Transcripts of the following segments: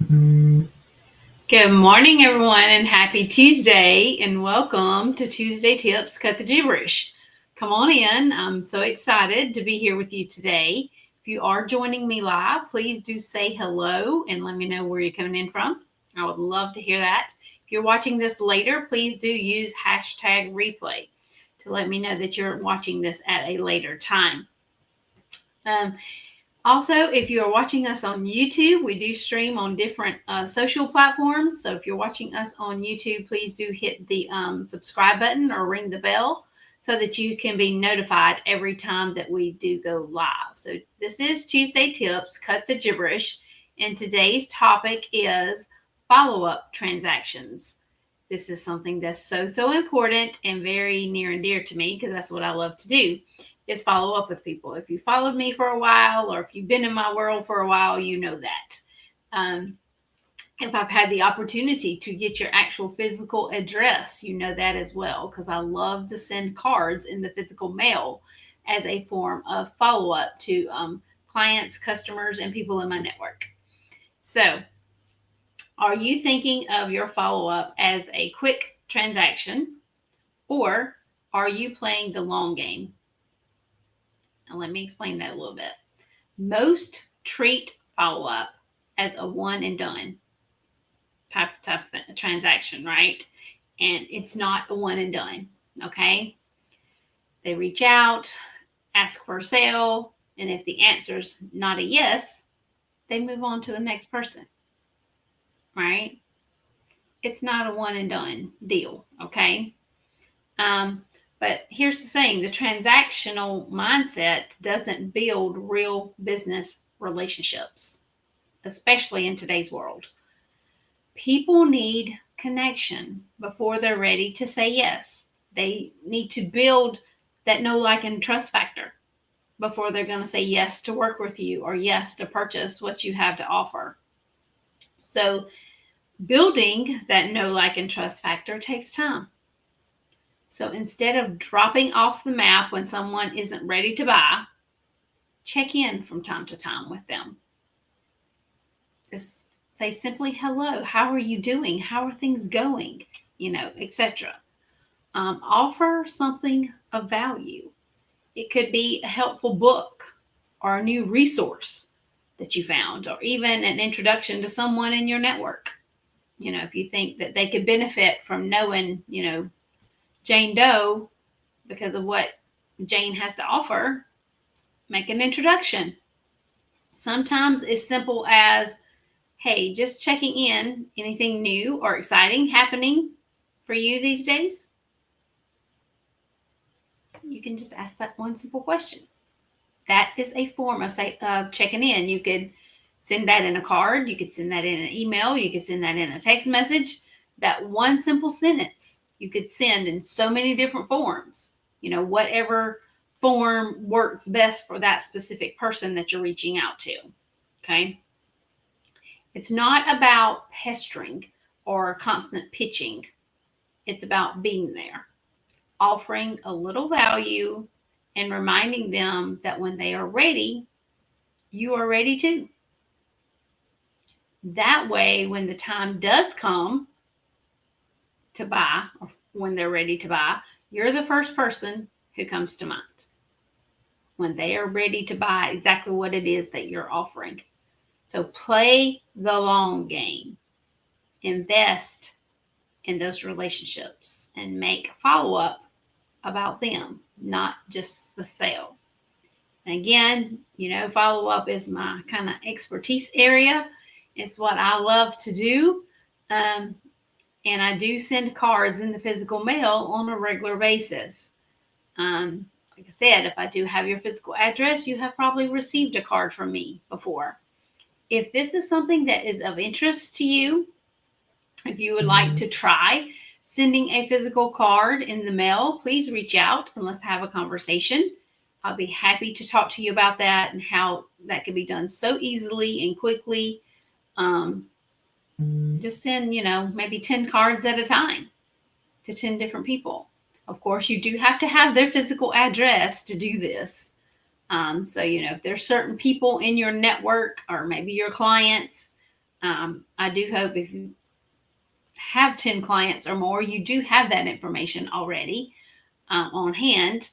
Good morning, everyone, and happy Tuesday, and welcome to Tuesday Tips Cut the Gibberish. Come on in. I'm so excited to be here with you today. If you are joining me live, please do say hello and let me know where you're coming in from. I would love to hear that. If you're watching this later, please do use hashtag replay to let me know that you're watching this at a later time. Also, if you are watching us on YouTube, we do stream on different social platforms. So if you're watching us on YouTube, please do hit the subscribe button or ring the bell so that you can be notified every time that we do go live. So this is Tuesday Tips, Cut the Gibberish, and today's topic is follow-up transactions. This is something that's so important and very near and dear to me because that's what I love to do. Is follow up with people. If you followed me for a while or if you've been in my world for a while, you know that. If I've had the opportunity to get your actual physical address, you know that as well, because I love to send cards in the physical mail as a form of follow up to clients, customers, and people in my network. So, are you thinking of your follow up as a quick transaction, or are you playing the long game? And let me explain that a little bit. Most treat follow-up as a one and done type of transaction, right? And it's not a one and done, okay? They reach out, ask for a sale, and if the answer's not a yes, they move on to the next person, right? It's not a one and done deal, okay? But here's the thing, the transactional mindset doesn't build real business relationships, especially in today's world. People need connection before they're ready to say yes. They need to build that know, like, and trust factor before they're going to say yes to work with you or yes to purchase what you have to offer. So building that know, like, and trust factor takes time. So instead of dropping off the map when someone isn't ready to buy, check in from time to time with them. Just say simply, hello, how are you doing? How are things going? Etc. Offer something of value. It could be a helpful book or a new resource that you found, or even an introduction to someone in your network. If you think that they could benefit from knowing, Jane Doe, because of what Jane has to offer, make an introduction. Sometimes it's simple as, hey, just checking in, anything new or exciting happening for you these days? You can just ask that one simple question. That is a form of checking in. You could send that in a card, you could send that in an email, you could send that in a text message. That one simple sentence you could send in so many different forms, whatever form works best for that specific person that you're reaching out to. Okay. It's not about pestering or constant pitching. It's about being there, offering a little value and reminding them that when they are ready, you are ready too. That way, when the time does come to buy, or when they're ready to buy, you're the first person who comes to mind when they are ready to buy exactly what it is that you're offering. So play the long game. Invest in those relationships and make follow-up about them, not just the sale. And again, follow-up is my kind of expertise area. It's what I love to do. And I do send cards in the physical mail on a regular basis. Like I said, if I do have your physical address, you have probably received a card from me before. If this is something that is of interest to you, if you would like to try sending a physical card in the mail, please reach out and let's have a conversation. I'll be happy to talk to you about that and how that can be done so easily and quickly. Just send, maybe 10 cards at a time to 10 different people. Of course, you do have to have their physical address to do this. So, if there's certain people in your network or maybe your clients, I I do hope if you have 10 clients or more, you do have that information already on hand.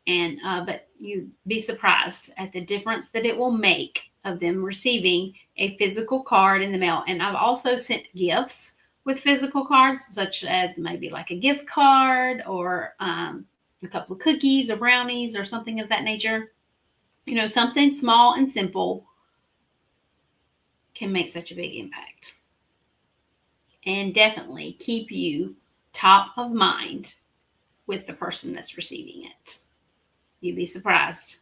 And but you'd be surprised at the difference that it will make of them receiving a physical card in the mail. And I've also sent gifts with physical cards, such as maybe like a gift card or a couple of cookies or brownies or something of that nature. You know, something small and simple can make such a big impact. And definitely keep you top of mind with the person that's receiving it. You'd be surprised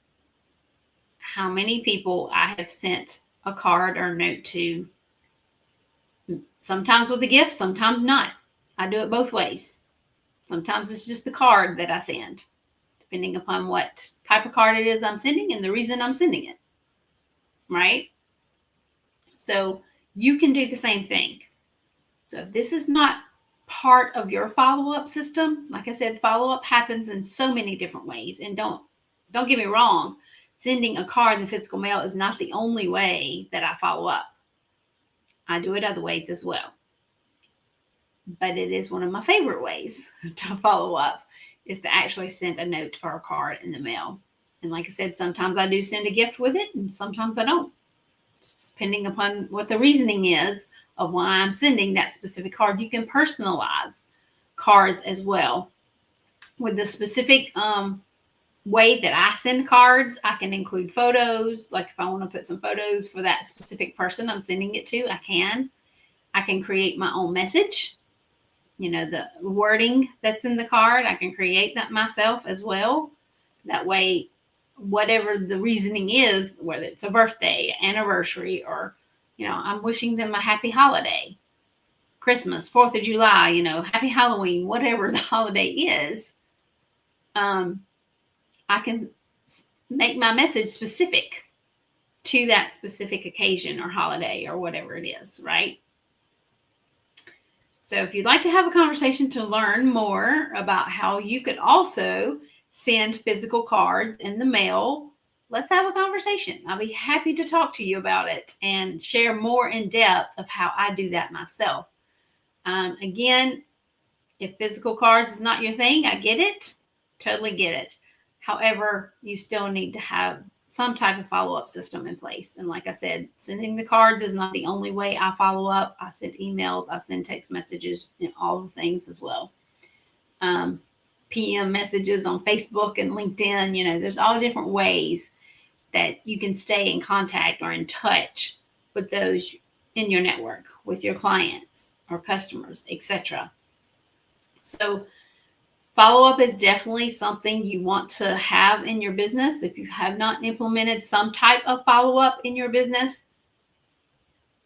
how many people I have sent a card or note to, sometimes with a gift, sometimes not. I do it both ways. Sometimes it's just the card that I send, depending upon what type of card it is I'm sending and the reason I'm sending it, right? So you can do the same thing. So if this is not part of your follow-up system, like I said, follow-up happens in so many different ways. And don't get me wrong, sending a card in the physical mail is not the only way that I follow up. I do it other ways as well. But it is one of my favorite ways to follow up, is to actually send a note or a card in the mail. And like I said, sometimes I do send a gift with it and sometimes I don't, just depending upon what the reasoning is of why I'm sending that specific card. You can personalize cards as well. With the specific way that I send cards, I can include photos. Like if I want to put some photos for that specific person I'm sending it to, I can. I can create my own message. You know, the wording that's in the card, I can create that myself as well. That way, whatever the reasoning is, whether it's a birthday, anniversary, or, you know, I'm wishing them a happy holiday, Christmas, 4th of July, you know, happy Halloween, whatever the holiday is, I can make my message specific to that specific occasion or holiday or whatever it is, right? So if you'd like to have a conversation to learn more about how you could also send physical cards in the mail, let's have a conversation. I'll be happy to talk to you about it and share more in depth of how I do that myself. Again, if physical cards is not your thing, I get it. Totally get it. However, you still need to have some type of follow-up system in place. And like I said, sending the cards is not the only way I follow up. I send emails, I send text messages, and all the things as well. PM messages on Facebook and LinkedIn. You know, there's all different ways that you can stay in contact or in touch with those in your network, with your clients or customers, etc. So follow-up is definitely something you want to have in your business. If you have not implemented some type of follow-up in your business,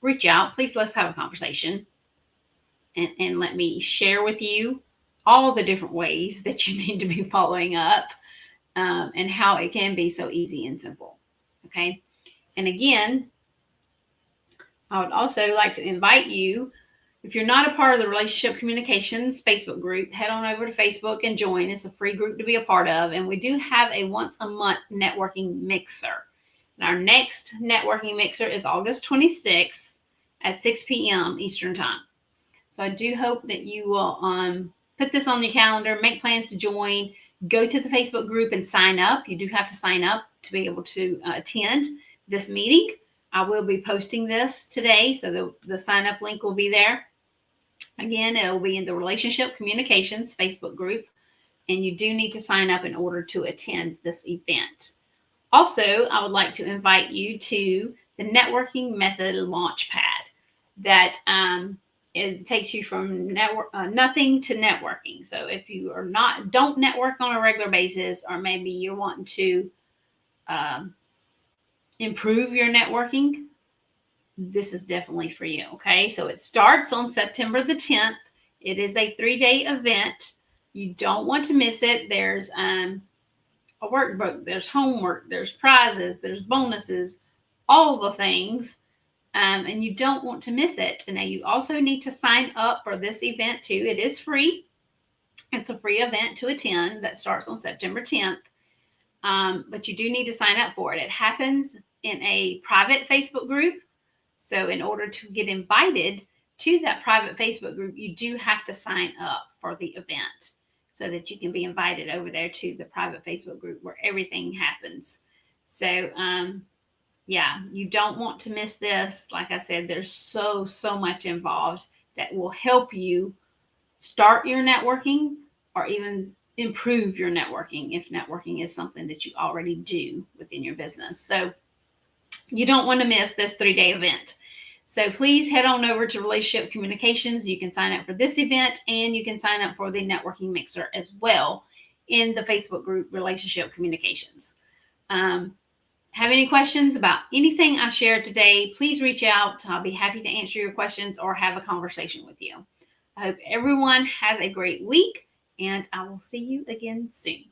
reach out. Please, let's have a conversation and let me share with you all the different ways that you need to be following up and how it can be so easy and simple. Okay. And again, I would also like to invite you, if you're not a part of the Relationship Communications Facebook group, head on over to Facebook and join. It's a free group to be a part of. And we do have a once a month networking mixer. And our next networking mixer is August 26th at 6 p.m. Eastern Time. So I do hope that you will put this on your calendar, make plans to join, go to the Facebook group and sign up. You do have to sign up to be able to attend this meeting. I will be posting this today, so the sign up link will be there. Again, it will be in the Relationship Communications Facebook group, and you do need to sign up in order to attend this event. Also, I would like to invite you to the Networking Method Launchpad that it takes you from nothing to networking. So if you are don't network on a regular basis, or maybe you're wanting to improve your networking, this is definitely for you. Okay. So it starts on September the 10th. It is a 3-day event. You don't want to miss it. There's a workbook, there's homework, there's prizes, there's bonuses, all the things. And you don't want to miss it. And now you also need to sign up for this event too. It is free. It's a free event to attend that starts on September 10th. But you do need to sign up for it. It happens in a private Facebook group. So in order to get invited to that private Facebook group, you do have to sign up for the event so that you can be invited over there to the private Facebook group where everything happens. So, yeah, you don't want to miss this. Like I said, there's so much involved that will help you start your networking or even improve your networking if networking is something that you already do within your business. So you don't want to miss this 3-day event. So please head on over to Relationship Communications. You can sign up for this event and you can sign up for the networking mixer as well in the Facebook group Relationship Communications. Have any questions about anything I shared today, please reach out. I'll be happy to answer your questions or have a conversation with you. I hope everyone has a great week, and I will see you again soon.